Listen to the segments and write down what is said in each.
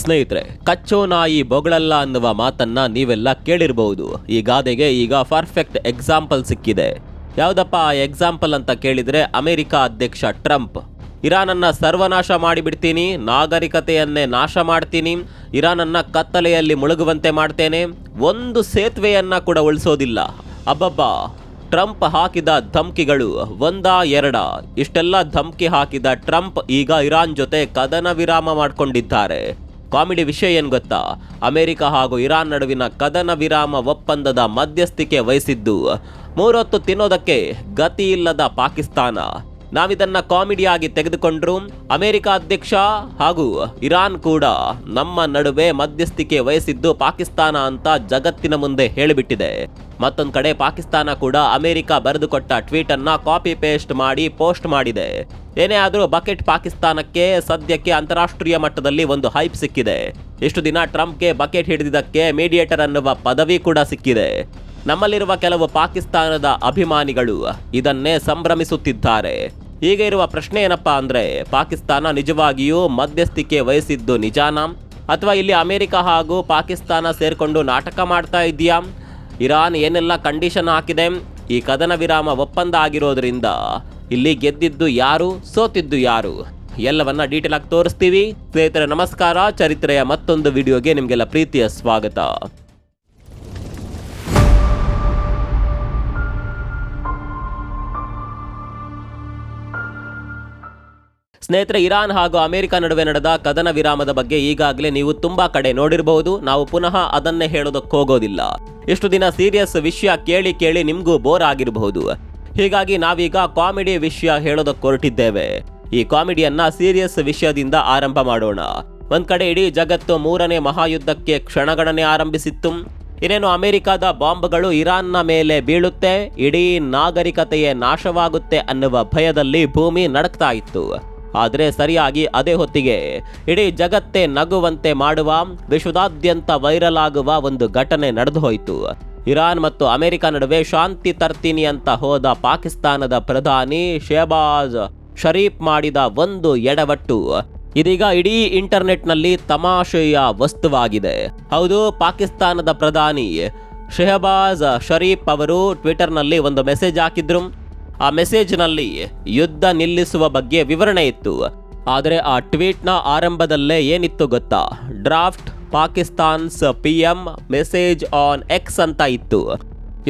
ಸ್ನೇಹಿತರೆ, ಕಚ್ಚೋ ನಾಯಿ ಬೊಗಳಲ್ಲ ಅನ್ನುವ ಮಾತನ್ನ ನೀವೆಲ್ಲ ಕೇಳಿರಬಹುದು. ಈ ಗಾದೆಗೆ ಈಗ ಪರ್ಫೆಕ್ಟ್ ಎಕ್ಸಾಂಪಲ್ ಸಿಕ್ಕಿದೆ. ಯಾವುದಪ್ಪ ಆ ಎಕ್ಸಾಂಪಲ್ ಅಂತ ಕೇಳಿದ್ರೆ, ಅಮೆರಿಕ ಅಧ್ಯಕ್ಷ ಟ್ರಂಪ್ ಇರಾನನ್ನ ಸರ್ವನಾಶ ಮಾಡಿಬಿಡ್ತೀನಿ, ನಾಗರಿಕತೆಯನ್ನೇ ನಾಶ ಮಾಡ್ತೀನಿ, ಇರಾನನ್ನ ಕತ್ತಲೆಯಲ್ಲಿ ಮುಳುಗುವಂತೆ ಮಾಡ್ತೇನೆ, ಒಂದು ಸೇತುವೆಯನ್ನ ಕೂಡ ಉಳಿಸೋದಿಲ್ಲ. ಅಬ್ಬಬ್ಬಾ, ಟ್ರಂಪ್ ಹಾಕಿದ ಧಮ್ಕಿಗಳು ಒಂದಾ ಎರಡ? ಇಷ್ಟೆಲ್ಲ ಧಮ್ಕಿ ಹಾಕಿದ ಟ್ರಂಪ್ ಈಗ ಇರಾನ್ ಜೊತೆ ಕದನ ವಿರಾಮ ಮಾಡಿಕೊಂಡಿದ್ದಾರೆ. ಕಾಮಿಡಿ ವಿಷಯ ಏನ್ ಗೊತ್ತಾ? ಅಮೆರಿಕ ಹಾಗೂ ಇರಾನ್ ನಡುವಿನ ಕದನ ವಿರಾಮ ಒಪ್ಪಂದದ ಮಧ್ಯಸ್ಥಿಕೆ ವಹಿಸಿದ್ದು 3 ಹೊತ್ತು ತಿನ್ನೋದಕ್ಕೆ ಗತಿ ಇಲ್ಲದ ಪಾಕಿಸ್ತಾನ. ನಾವಿದನ್ನ ಕಾಮಿಡಿಯಾಗಿ ತೆಗೆದುಕೊಂಡ್ರು, ಅಮೆರಿಕ ಅಧ್ಯಕ್ಷ ಹಾಗೂ ಇರಾನ್ ಕೂಡ ನಮ್ಮ ನಡುವೆ ಮಧ್ಯಸ್ಥಿಕೆ ವಹಿಸಿದ್ದು ಪಾಕಿಸ್ತಾನ ಅಂತ ಜಗತ್ತಿನ ಮುಂದೆ ಹೇಳಿಬಿಟ್ಟಿದೆ. ಮತ್ತೊಂದು ಕಡೆ ಪಾಕಿಸ್ತಾನ ಕೂಡ ಅಮೆರಿಕ ಬರೆದುಕೊಟ್ಟ ಟ್ವೀಟ್ ಅನ್ನ ಕಾಪಿ ಪೇಸ್ಟ್ ಮಾಡಿ ಪೋಸ್ಟ್ ಮಾಡಿದೆ. ಏನೇ ಆದರೂ ಬಕೆಟ್ ಪಾಕಿಸ್ತಾನಕ್ಕೆ ಸದ್ಯಕ್ಕೆ ಅಂತಾರಾಷ್ಟ್ರೀಯ ಮಟ್ಟದಲ್ಲಿ ಒಂದು ಹೈಪ್ ಸಿಕ್ಕಿದೆ. ಇಷ್ಟು ದಿನ ಟ್ರಂಪ್ಗೆ ಬಕೆಟ್ ಹಿಡಿದಿದ್ದಕ್ಕೆ ಮೀಡಿಯೇಟರ್ ಅನ್ನುವ ಪದವಿ ಕೂಡ ಸಿಕ್ಕಿದೆ. ನಮ್ಮಲ್ಲಿರುವ ಕೆಲವು ಪಾಕಿಸ್ತಾನದ ಅಭಿಮಾನಿಗಳು ಇದನ್ನೇ ಸಂಭ್ರಮಿಸುತ್ತಿದ್ದಾರೆ. ಈಗ ಇರುವ ಪ್ರಶ್ನೆ ಏನಪ್ಪಾ ಅಂದ್ರೆ, ಪಾಕಿಸ್ತಾನ ನಿಜವಾಗಿಯೂ ಮಧ್ಯಸ್ಥಿಕೆ ವಹಿಸಿದ್ದು ನಿಜಾನಾ, ಅಥವಾ ಇಲ್ಲಿ ಅಮೆರಿಕ ಹಾಗೂ ಪಾಕಿಸ್ತಾನ ಸೇರ್ಕೊಂಡು ನಾಟಕ ಮಾಡ್ತಾ ಇದೆಯಾ? ಇರಾನ್ ಏನೆಲ್ಲ ಕಂಡೀಷನ್ ಹಾಕಿದೆ? ಈ ಕದನ ವಿರಾಮ ಒಪ್ಪಂದ ಆಗಿರೋದ್ರಿಂದ ಇಲ್ಲಿ ಗೆದ್ದಿದ್ದು ಯಾರು, ಸೋತಿದ್ದು ಯಾರು, ಎಲ್ಲವನ್ನ ಡೀಟೇಲ್ ಆಗಿ ತೋರಿಸ್ತೀವಿ. ಸ್ನೇಹಿತರೆ ನಮಸ್ಕಾರ, ಚರಿತ್ರೆಯ ಮತ್ತೊಂದು ವಿಡಿಯೋಗೆ ನಿಮಗೆಲ್ಲ ಪ್ರೀತಿಯ ಸ್ವಾಗತ. ಸ್ನೇಹಿತರೆ, ಇರಾನ್ ಹಾಗೂ ಅಮೆರಿಕ ನಡುವೆ ನಡೆದ ಕದನ ವಿರಾಮದ ಬಗ್ಗೆ ಈಗಾಗಲೇ ನೀವು ತುಂಬಾ ಕಡೆ ನೋಡಿರಬಹುದು. ನಾವು ಪುನಃ ಅದನ್ನೇ ಹೇಳೋದಕ್ಕೆ ಹೋಗೋದಿಲ್ಲ. ಇಷ್ಟು ದಿನ ಸೀರಿಯಸ್ ವಿಷಯ ಕೇಳಿ ಕೇಳಿ ನಿಮ್ಗೂ ಬೋರ್ ಆಗಿರಬಹುದು. ಹೀಗಾಗಿ ನಾವೀಗ ಕಾಮಿಡಿ ವಿಷಯ ಹೇಳೋದಕ್ಕೆ ಹೊರಟಿದ್ದೇವೆ. ಈ ಕಾಮಿಡಿಯನ್ನ ಸೀರಿಯಸ್ ವಿಷಯದಿಂದ ಆರಂಭ ಮಾಡೋಣ. ಒಂದ್ ಕಡೆ ಇಡೀ ಜಗತ್ತು 3ನೇ ಮಹಾಯುದ್ಧಕ್ಕೆ ಕ್ಷಣಗಣನೆ ಆರಂಭಿಸಿತ್ತು. ಇನ್ನೇನು ಅಮೆರಿಕದ ಬಾಂಬ್ಗಳು ಇರಾನ್ನ ಮೇಲೆ ಬೀಳುತ್ತೆ, ಇಡೀ ನಾಗರಿಕತೆಯೇ ನಾಶವಾಗುತ್ತೆ ಅನ್ನುವ ಭಯದಲ್ಲಿ ಭೂಮಿ ನಡುಕ್ತಾ ಇತ್ತು. ಆದರೆ ಸರಿಯಾಗಿ ಅದೇ ಹೊತ್ತಿಗೆ ಇಡೀ ಜಗತ್ತೇ ನಗುವಂತೆ ಮಾಡುವ, ವಿಶ್ವದಾದ್ಯಂತ ವೈರಲ್ ಆಗುವ ಒಂದು ಘಟನೆ ನಡೆದು ಹೋಯಿತು. ಇರಾನ್ ಮತ್ತು ಅಮೆರಿಕ ನಡುವೆ ಶಾಂತಿ ತರ್ತೀನಿ ಅಂತ ಹೋದ ಪಾಕಿಸ್ತಾನದ ಪ್ರಧಾನಿ ಶೆಹಬಾಜ್ ಶರೀಫ್ ಮಾಡಿದ ಒಂದು ಎಡವಟ್ಟು ಇದೀಗ ಇಡೀ ಇಂಟರ್ನೆಟ್ನಲ್ಲಿ ತಮಾಷೆಯ ವಸ್ತುವಾಗಿದೆ. ಹೌದು, ಪಾಕಿಸ್ತಾನದ ಪ್ರಧಾನಿ ಶೆಹಬಾಜ್ ಶರೀಫ್ ಅವರು ಟ್ವಿಟರ್ನಲ್ಲಿ ಒಂದು ಮೆಸೇಜ್ ಹಾಕಿದ್ರು. ಆ ಮೆಸೇಜ್ನಲ್ಲಿ ಯುದ್ಧ ನಿಲ್ಲಿಸುವ ಬಗ್ಗೆ ವಿವರಣೆ ಇತ್ತು. ಆದರೆ ಆ ಟ್ವೀಟ್ನ ಆರಂಭದಲ್ಲೇ ಏನಿತ್ತು ಗೊತ್ತಾ? Draft Pakistan's PM message on X ಅಂತ ಇತ್ತು.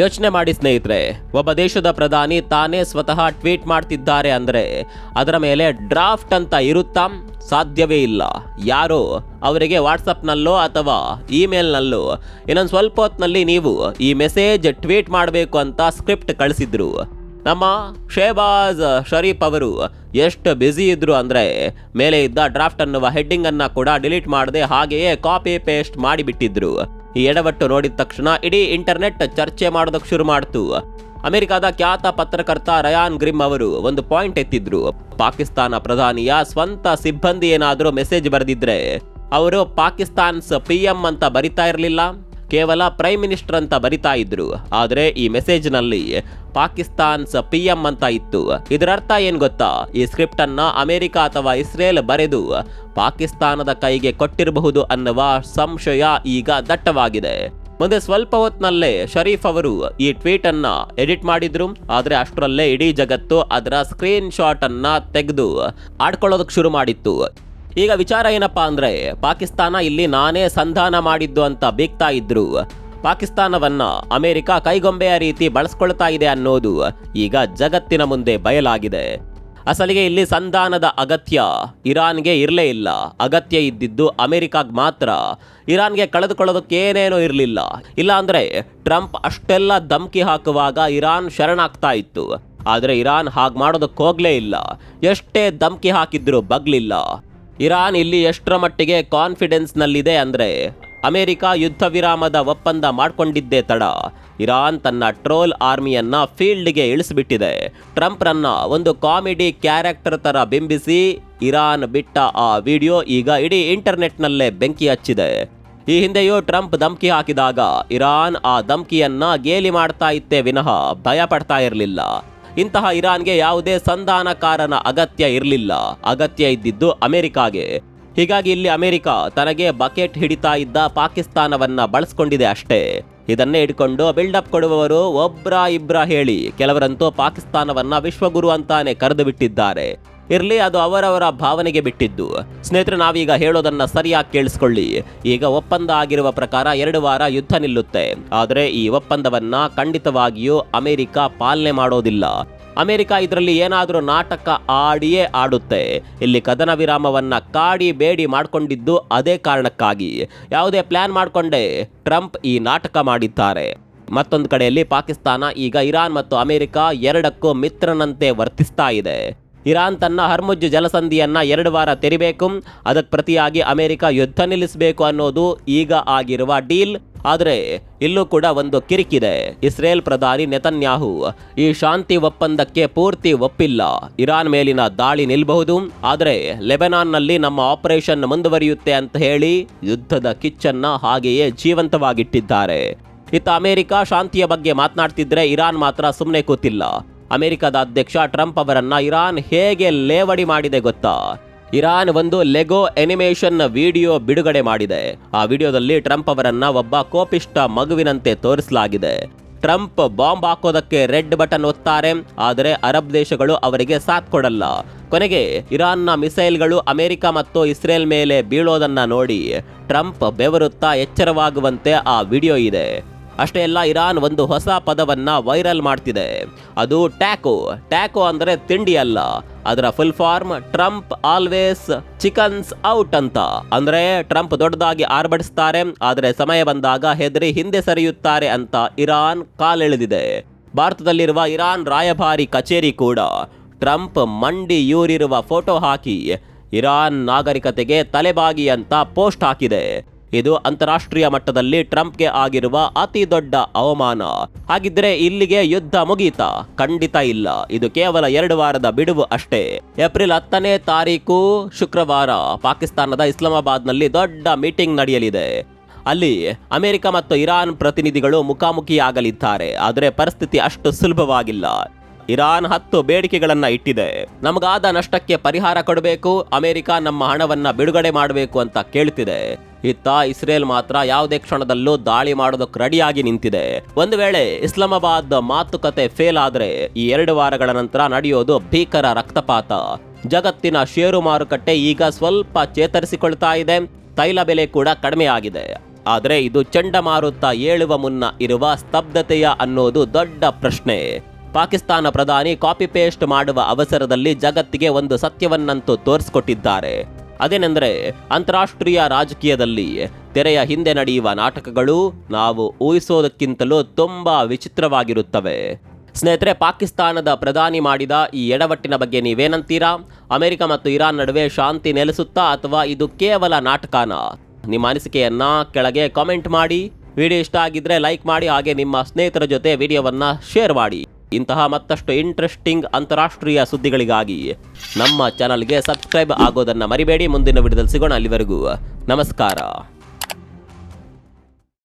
ಯೋಚನೆ ಮಾಡಿ ಸ್ನೇಹಿತರೆ, ಒಬ್ಬ ದೇಶದ ಪ್ರಧಾನಿ ತಾನೇ ಸ್ವತಃ ಟ್ವೀಟ್ ಮಾಡ್ತಿದ್ದಾರೆ ಅಂದ್ರೆ ಅದರ ಮೇಲೆ ಡ್ರಾಫ್ಟ್ ಅಂತ ಇರುತ್ತಾ? ಸಾಧ್ಯವೇ ಇಲ್ಲ. ಯಾರೋ ಅವರಿಗೆ ವಾಟ್ಸಪ್ನಲ್ಲೋ ಅಥವಾ ಇಮೇಲ್ನಲ್ಲೋ ಇನ್ನೊಂದು ಸ್ವಲ್ಪ ಹೊತ್ತಿನಲ್ಲಿ ನೀವು ಈ ಮೆಸೇಜ್ ಟ್ವೀಟ್ ಮಾಡಬೇಕು ಅಂತ ಸ್ಕ್ರಿಪ್ಟ್ ಕಳಿಸಿದ್ರು. ನಮ್ಮ ಶೆಹಬಾಜ್ ಶರೀಫ್ ಅವರು ಎಷ್ಟು ಬ್ಯುಸಿ ಇದ್ರು ಅಂದ್ರೆ ಮೇಲೆ ಇದ್ದ ಡ್ರಾಫ್ಟ್ ಅನ್ನುವ ಹೆಡ್ಡಿಂಗ್ ಅನ್ನ ಕೂಡ ಡಿಲೀಟ್ ಮಾಡದೆ ಹಾಗೆಯೇ ಕಾಪಿ ಪೇಸ್ಟ್ ಮಾಡಿಬಿಟ್ಟಿದ್ರು. ಈ ಎಡವಟ್ಟು ನೋಡಿದ ತಕ್ಷಣ ಇಡೀ ಇಂಟರ್ನೆಟ್ ಚರ್ಚೆ ಮಾಡೋದಕ್ಕೆ ಶುರು ಮಾಡ್ತು. ಅಮೆರಿಕದ ಖ್ಯಾತ ಪತ್ರಕರ್ತ ರಯಾನ್ ಗ್ರಿಮ್ ಅವರು ಒಂದು ಪಾಯಿಂಟ್ ಎತ್ತಿದ್ರು. ಪಾಕಿಸ್ತಾನ ಪ್ರಧಾನಿಯ ಸ್ವಂತ ಸಿಬ್ಬಂದಿ ಏನಾದರೂ ಮೆಸೇಜ್ ಬರೆದಿದ್ರೆ ಅವರು ಪಾಕಿಸ್ತಾನ್ಸ್ PM ಅಂತ ಬರಿತಾ ಇರಲಿಲ್ಲ, ಕೇವಲ ಪ್ರೈಮ್ ಮಿನಿಸ್ಟರ್ ಅಂತ ಬರಿತಾ ಇದ್ರು. ಆದರೆ ಈ ಮೆಸೇಜ್ನಲ್ಲಿ ಪಾಕಿಸ್ತಾನ್ಸ್ PM ಅಂತ ಇತ್ತು. ಇದರ ಅರ್ಥ ಏನ್ ಗೊತ್ತಾ? ಈ ಸ್ಕ್ರಿಪ್ಟ್ ಅನ್ನ ಅಮೆರಿಕ ಅಥವಾ ಇಸ್ರೇಲ್ ಬರೆದು ಪಾಕಿಸ್ತಾನದ ಕೈಗೆ ಕೊಟ್ಟಿರಬಹುದು ಅನ್ನುವ ಸಂಶಯ ಈಗ ದಟ್ಟವಾಗಿದೆ. ಮುಂದೆ ಸ್ವಲ್ಪ ಹೊತ್ತಿನಲ್ಲೇ ಶರೀಫ್ ಅವರು ಈ ಟ್ವೀಟ್ ಅನ್ನ ಎಡಿಟ್ ಮಾಡಿದ್ರು. ಆದ್ರೆ ಅಷ್ಟರಲ್ಲೇ ಇಡೀ ಜಗತ್ತು ಅದರ ಸ್ಕ್ರೀನ್ ಶಾಟ್ ಅನ್ನ ತೆಗೆದು ಆಡ್ಕೊಳ್ಳೋದಕ್ಕೆ ಶುರು ಮಾಡಿತ್ತು. ಈಗ ವಿಚಾರ ಏನಪ್ಪಾ ಅಂದ್ರೆ, ಪಾಕಿಸ್ತಾನ ಇಲ್ಲಿ ನಾನೇ ಸಂಧಾನ ಮಾಡಿದ್ದು ಅಂತ ಬೀಗ್ತಾ ಇದ್ರು. ಪಾಕಿಸ್ತಾನವನ್ನ ಅಮೆರಿಕ ಕೈಗೊಂಬೆಯ ರೀತಿ ಬಳಸ್ಕೊಳ್ತಾ ಇದೆ ಅನ್ನೋದು ಈಗ ಜಗತ್ತಿನ ಮುಂದೆ ಬಯಲಾಗಿದೆ. ಅಸಲಿಗೆ ಇಲ್ಲಿ ಸಂಧಾನದ ಅಗತ್ಯ ಇರಾನ್ಗೆ ಇರಲೇ ಇಲ್ಲ. ಅಗತ್ಯ ಇದ್ದಿದ್ದು ಅಮೆರಿಕಾಗ್ ಮಾತ್ರ. ಇರಾನ್ಗೆ ಕಳೆದುಕೊಳ್ಳೋದಕ್ಕೆ ಏನೇನೋ ಇರಲಿಲ್ಲ. ಇಲ್ಲ ಅಂದ್ರೆ ಟ್ರಂಪ್ ಅಷ್ಟೆಲ್ಲ ಧಮ್ಕಿ ಹಾಕುವಾಗ ಇರಾನ್ ಶರಣಾಗ್ತಾ ಇತ್ತು. ಆದರೆ ಇರಾನ್ ಹಾಗೆ ಮಾಡೋದಕ್ಕೆ ಹೋಗ್ಲೇ ಇಲ್ಲ. ಎಷ್ಟೇ ಧಮ್ಕಿ ಹಾಕಿದ್ರು ಬಗ್ಲಿಲ್ಲ. ಇರಾನ್ ಇಲ್ಲಿ ಎಷ್ಟರ ಮಟ್ಟಿಗೆ ಕಾನ್ಫಿಡೆನ್ಸ್ನಲ್ಲಿದೆ ಅಂದರೆ, ಅಮೆರಿಕ ಯುದ್ಧ ವಿರಾಮದ ಒಪ್ಪಂದ ಮಾಡಿಕೊಂಡಿದ್ದೇ ತಡ ಇರಾನ್ ತನ್ನ ಟ್ರೋಲ್ ಆರ್ಮಿಯನ್ನ ಫೀಲ್ಡ್ಗೆ ಇಳಿಸಿಬಿಟ್ಟಿದೆ. ಟ್ರಂಪ್ರನ್ನ ಒಂದು ಕಾಮಿಡಿ ಕ್ಯಾರೆಕ್ಟರ್ ಥರ ಬಿಂಬಿಸಿ ಇರಾನ್ ಬಿಟ್ಟ ಆ ವಿಡಿಯೋ ಈಗ ಇಡೀ ಇಂಟರ್ನೆಟ್ನಲ್ಲೇ ಬೆಂಕಿ ಹಚ್ಚಿದೆ. ಈ ಹಿಂದೆಯೂ ಟ್ರಂಪ್ ಧಮ್ಕಿ ಹಾಕಿದಾಗ ಇರಾನ್ ಆ ಧಮ್ಕಿಯನ್ನ ಗೇಲಿ ಮಾಡ್ತಾ ಇತ್ತೇ ವಿನಃ ಭಯ ಪಡ್ತಾ ಇರಲಿಲ್ಲ. ಇಂತಹ ಇರಾನ್ಗೆ ಯಾವುದೇ ಸಂಧಾನಕಾರನ ಅಗತ್ಯ ಇರಲಿಲ್ಲ. ಅಗತ್ಯ ಇದ್ದಿದ್ದು ಅಮೆರಿಕಾಗೆ. ಹೀಗಾಗಿ ಇಲ್ಲಿ ಅಮೆರಿಕ ತನಗೆ ಬಕೆಟ್ ಹಿಡಿತಾ ಇದ್ದ ಪಾಕಿಸ್ತಾನವನ್ನ ಬಳಸ್ಕೊಂಡಿದೆ ಅಷ್ಟೇ. ಇದನ್ನೇ ಇಟ್ಕೊಂಡು ಬಿಲ್ಡಪ್ ಕೊಡುವವರು ಇಬ್ರ ಹೇಳಿ ಕೆಲವರಂತೂ ಪಾಕಿಸ್ತಾನವನ್ನ ವಿಶ್ವಗುರು ಅಂತಾನೆ ಕರೆದು ಬಿಟ್ಟಿದ್ದಾರೆ. ಇರ್ಲಿ, ಅದು ಅವರವರ ಭಾವನೆಗೆ ಬಿಟ್ಟಿದ್ದು. ಸ್ನೇಹಿತರೆ, ನಾವೀಗ ಹೇಳೋದನ್ನ ಸರಿಯಾಗಿ ಕೇಳಿಸ್ಕೊಳ್ಳಿ. ಈಗ ಒಪ್ಪಂದ ಆಗಿರುವ ಪ್ರಕಾರ 2 ವಾರ ಯುದ್ಧ ನಿಲ್ಲುತ್ತೆ. ಆದರೆ ಈ ಒಪ್ಪಂದವನ್ನ ಖಂಡಿತವಾಗಿಯೂ ಅಮೆರಿಕ ಪಾಲನೆ ಮಾಡೋದಿಲ್ಲ. ಅಮೆರಿಕ ಇದರಲ್ಲಿ ಏನಾದರೂ ನಾಟಕ ಆಡಿಯೇ ಆಡುತ್ತೆ. ಇಲ್ಲಿ ಕದನ ವಿರಾಮವನ್ನ ಕಾಡಿ ಬೇಡಿ ಮಾಡಿಕೊಂಡಿದ್ದು ಅದೇ ಕಾರಣಕ್ಕಾಗಿ. ಯಾವುದೇ ಪ್ಲಾನ್ ಮಾಡಿಕೊಂಡೇ ಟ್ರಂಪ್ ಈ ನಾಟಕ ಮಾಡಿದ್ದಾರೆ. ಮತ್ತೊಂದು ಕಡೆಯಲ್ಲಿ ಪಾಕಿಸ್ತಾನ ಈಗ ಇರಾನ್ ಮತ್ತು ಅಮೆರಿಕ ಎರಡಕ್ಕೂ ಮಿತ್ರನಂತೆ ವರ್ತಿಸ್ತಾ ಇದೆ. ಇರಾನ್ ತನ್ನ ಹರ್ಮುಜ್ ಜಲಸಂಧಿಯನ್ನ 2 ವಾರ ತೆರಿಬೇಕು, ಅದಕ್ಕೆ ಪ್ರತಿಯಾಗಿ ಅಮೆರಿಕ ಯುದ್ಧ ನಿಲ್ಲಿಸಬೇಕು ಅನ್ನೋದು ಈಗ ಆಗಿರುವ ಡೀಲ್. ಆದರೆ ಇಲ್ಲೂ ಕೂಡ ಒಂದು ಕಿರಿಕಿದೆ. ಇಸ್ರೇಲ್ ಪ್ರಧಾನಿ ನೆತನ್ಯಾಹು ಈ ಶಾಂತಿ ಒಪ್ಪಂದಕ್ಕೆ ಪೂರ್ತಿ ಒಪ್ಪಿಲ್ಲ. ಇರಾನ್ ಮೇಲಿನ ದಾಳಿ ನಿಲ್ಲಬಹುದು, ಆದರೆ ಲೆಬನಾನ್ನಲ್ಲಿ ನಮ್ಮ ಆಪರೇಷನ್ ಮುಂದುವರಿಯುತ್ತೆ ಅಂತ ಹೇಳಿ ಯುದ್ಧದ ಕಿಚ್ಚನ್ನ ಹಾಗೆಯೇ ಜೀವಂತವಾಗಿಟ್ಟಿದ್ದಾರೆ. ಇತ್ತ ಅಮೆರಿಕ ಶಾಂತಿಯ ಬಗ್ಗೆ ಮಾತನಾಡ್ತಿದ್ರೆ ಇರಾನ್ ಮಾತ್ರ ಸುಮ್ಮನೆ ಕೂತಿಲ್ಲ. ಅಮೆರಿಕದ ಅಧ್ಯಕ್ಷ ಟ್ರಂಪ್ ಅವರನ್ನ ಇರಾನ್ ಹೇಗೆ ಲೇವಡಿ ಮಾಡಿದೆ ಗೊತ್ತಾ? ಇರಾನ್ ಒಂದು ಲೆಗೋ ಅನಿಮೇಷನ್ ವಿಡಿಯೋ ಬಿಡುಗಡೆ ಮಾಡಿದೆ. ಆ ವಿಡಿಯೋದಲ್ಲಿ ಟ್ರಂಪ್ ಅವರನ್ನ ಒಬ್ಬ ಕೋಪಿಷ್ಟ ಮಗುವಿನಂತೆ ತೋರಿಸಲಾಗಿದೆ. ಟ್ರಂಪ್ ಬಾಂಬ್ ಹಾಕೋದಕ್ಕೆ ರೆಡ್ ಬಟನ್ ಒತ್ತಾರೆ, ಆದರೆ ಅರಬ್ ದೇಶಗಳು ಅವರಿಗೆ ಸಾಥ್ ಕೊಡಲ್ಲ. ಕೊನೆಗೆ ಇರಾನ್ನ ಮಿಸೈಲ್ಗಳು ಅಮೆರಿಕ ಮತ್ತು ಇಸ್ರೇಲ್ ಮೇಲೆ ಬೀಳೋದನ್ನ ನೋಡಿ ಟ್ರಂಪ್ ಬೆವರುತ್ತಾ ಎಚ್ಚರವಾಗುವಂತೆ ಆ ವಿಡಿಯೋ ಇದೆ. ಅಷ್ಟೇ ಅಲ್ಲ, ಇರಾನ್ ಒಂದು ಹೊಸ ಪದವನ್ನ ವೈರಲ್ ಮಾಡ್ತಿದೆ. ಅದು ಟ್ಯಾಕೋ ಅಂದರೆ ತಿಂಡಿ ಅಲ್ಲ, ಅದರ full form Trump always chickens out ಅಂತ. ಅಂದ್ರೆ ಟ್ರಂಪ್ ದೊಡ್ಡದಾಗಿ ಆರ್ಭಟಿಸ್ತಾರೆ, ಆದರೆ ಸಮಯ ಬಂದಾಗ ಹೆದರಿ ಹಿಂದೆ ಸರಿಯುತ್ತಾರೆ ಅಂತ ಇರಾನ್ ಕಾಲೆಳೆದಿದೆ. ಭಾರತದಲ್ಲಿರುವ ಇರಾನ್ ರಾಯಭಾರಿ ಕಚೇರಿ ಕೂಡ ಟ್ರಂಪ್ ಮಂಡಿಯೂರಿರುವ ಫೋಟೋ ಹಾಕಿ ಇರಾನ್ ನಾಗರಿಕತೆಗೆ ತಲೆಬಾಗಿ ಅಂತ ಪೋಸ್ಟ್ ಹಾಕಿದೆ. ಇದು ಅಂತಾರಾಷ್ಟ್ರೀಯ ಮಟ್ಟದಲ್ಲಿ ಟ್ರಂಪ್ಗೆ ಆಗಿರುವ ಅತಿ ದೊಡ್ಡ ಅವಮಾನ. ಹಾಗಿದ್ರೆ ಇಲ್ಲಿಗೆ ಯುದ್ಧ ಮುಗೀತಾ? ಖಂಡಿತ ಇಲ್ಲ. ಇದು ಕೇವಲ 2 ವಾರದ ಬಿಡುವು ಅಷ್ಟೇ. ಏಪ್ರಿಲ್ 10ನೇ ತಾರೀಕು ಶುಕ್ರವಾರ ಪಾಕಿಸ್ತಾನದ ಇಸ್ಲಾಮಾಬಾದ್ನಲ್ಲಿ ದೊಡ್ಡ ಮೀಟಿಂಗ್ ನಡೆಯಲಿದೆ. ಅಲ್ಲಿ ಅಮೆರಿಕ ಮತ್ತು ಇರಾನ್ ಪ್ರತಿನಿಧಿಗಳು ಮುಖಾಮುಖಿಯಾಗಲಿದ್ದಾರೆ. ಆದರೆ ಪರಿಸ್ಥಿತಿ ಅಷ್ಟು ಸುಲಭವಾಗಿಲ್ಲ. ಇರಾನ್ 10 ಬೇಡಿಕೆಗಳನ್ನ ಇಟ್ಟಿದೆ. ನಮಗಾದ ನಷ್ಟಕ್ಕೆ ಪರಿಹಾರ ಕೊಡಬೇಕು, ಅಮೆರಿಕ ನಮ್ಮ ಹಣವನ್ನ ಬಿಡುಗಡೆ ಮಾಡಬೇಕು ಅಂತ ಕೇಳ್ತಿದೆ. ಇತ್ತ ಇಸ್ರೇಲ್ ಮಾತ್ರ ಯಾವುದೇ ಕ್ಷಣದಲ್ಲೂ ದಾಳಿ ಮಾಡೋದಕ್ಕೆ ರೆಡಿಯಾಗಿ ನಿಂತಿದೆ. ಒಂದು ವೇಳೆ ಇಸ್ಲಾಮಾಬಾದ್ ಮಾತುಕತೆ ಫೇಲ್ ಆದ್ರೆ ಈ 2 ವಾರಗಳ ನಂತರ ನಡೆಯೋದು ಭೀಕರ ರಕ್ತಪಾತ. ಜಗತ್ತಿನ ಷೇರು ಮಾರುಕಟ್ಟೆ ಈಗ ಸ್ವಲ್ಪ ಚೇತರಿಸಿಕೊಳ್ತಾ ಇದೆ. ತೈಲ ಬೆಲೆ ಕೂಡ ಕಡಿಮೆ ಆಗಿದೆ. ಆದರೆ ಇದು ಚಂಡಮಾರುತ ಏಳುವ ಮುನ್ನ ಇರುವ ಸ್ತಬ್ಧತೆಯ ಅನ್ನೋದು ದೊಡ್ಡ ಪ್ರಶ್ನೆ. ಪಾಕಿಸ್ತಾನ ಪ್ರಧಾನಿ ಕಾಪಿ ಪೇಸ್ಟ್ ಮಾಡುವ ಅವಸರದಲ್ಲಿ ಜಗತ್ತಿಗೆ ಒಂದು ಸತ್ಯವನ್ನಂತೂ ತೋರಿಸಿಕೊಟ್ಟಿದ್ದಾರೆ. ಅದೇನೆಂದರೆ ಅಂತಾರಾಷ್ಟ್ರೀಯ ರಾಜಕೀಯದಲ್ಲಿ ತೆರೆಯ ಹಿಂದೆ ನಡೆಯುವ ನಾಟಕಗಳು ನಾವು ಊಹಿಸೋದಕ್ಕಿಂತಲೂ ತುಂಬಾ ವಿಚಿತ್ರವಾಗಿರುತ್ತವೆ. ಸ್ನೇಹಿತರೆ, ಪಾಕಿಸ್ತಾನದ ಪ್ರಧಾನಿ ಮಾಡಿದ ಈ ಎಡವಟ್ಟಿನ ಬಗ್ಗೆ ನೀವೇನಂತೀರಾ? ಅಮೆರಿಕ ಮತ್ತು ಇರಾನ್ ನಡುವೆ ಶಾಂತಿ ನೆಲೆಸುತ್ತಾ ಅಥವಾ ಇದು ಕೇವಲ ನಾಟಕನಾ? ನಿಮ್ಮ ಅನಿಸಿಕೆಯನ್ನ ಕೆಳಗೆ ಕಾಮೆಂಟ್ ಮಾಡಿ. ವಿಡಿಯೋ ಇಷ್ಟ ಆಗಿದ್ರೆ ಲೈಕ್ ಮಾಡಿ, ಹಾಗೆ ನಿಮ್ಮ ಸ್ನೇಹಿತರ ಜೊತೆ ವಿಡಿಯೋವನ್ನ ಶೇರ್ ಮಾಡಿ. ಇಂತಹ ಮತ್ತಷ್ಟು ಇಂಟ್ರೆಸ್ಟಿಂಗ್ ಅಂತಾರಾಷ್ಟ್ರೀಯ ಸುದ್ದಿಗಳಿಗಾಗಿ ನಮ್ಮ ಚಾನಲ್ಗೆ ಸಬ್ಸ್ಕ್ರೈಬ್ ಆಗೋದನ್ನ ಮರಿಬೇಡಿ. ಮುಂದಿನ ವಿಡಿಯೋದಲ್ಲಿ ಸಿಗೋಣ. ಅಲ್ಲಿವರೆಗೂ ನಮಸ್ಕಾರ.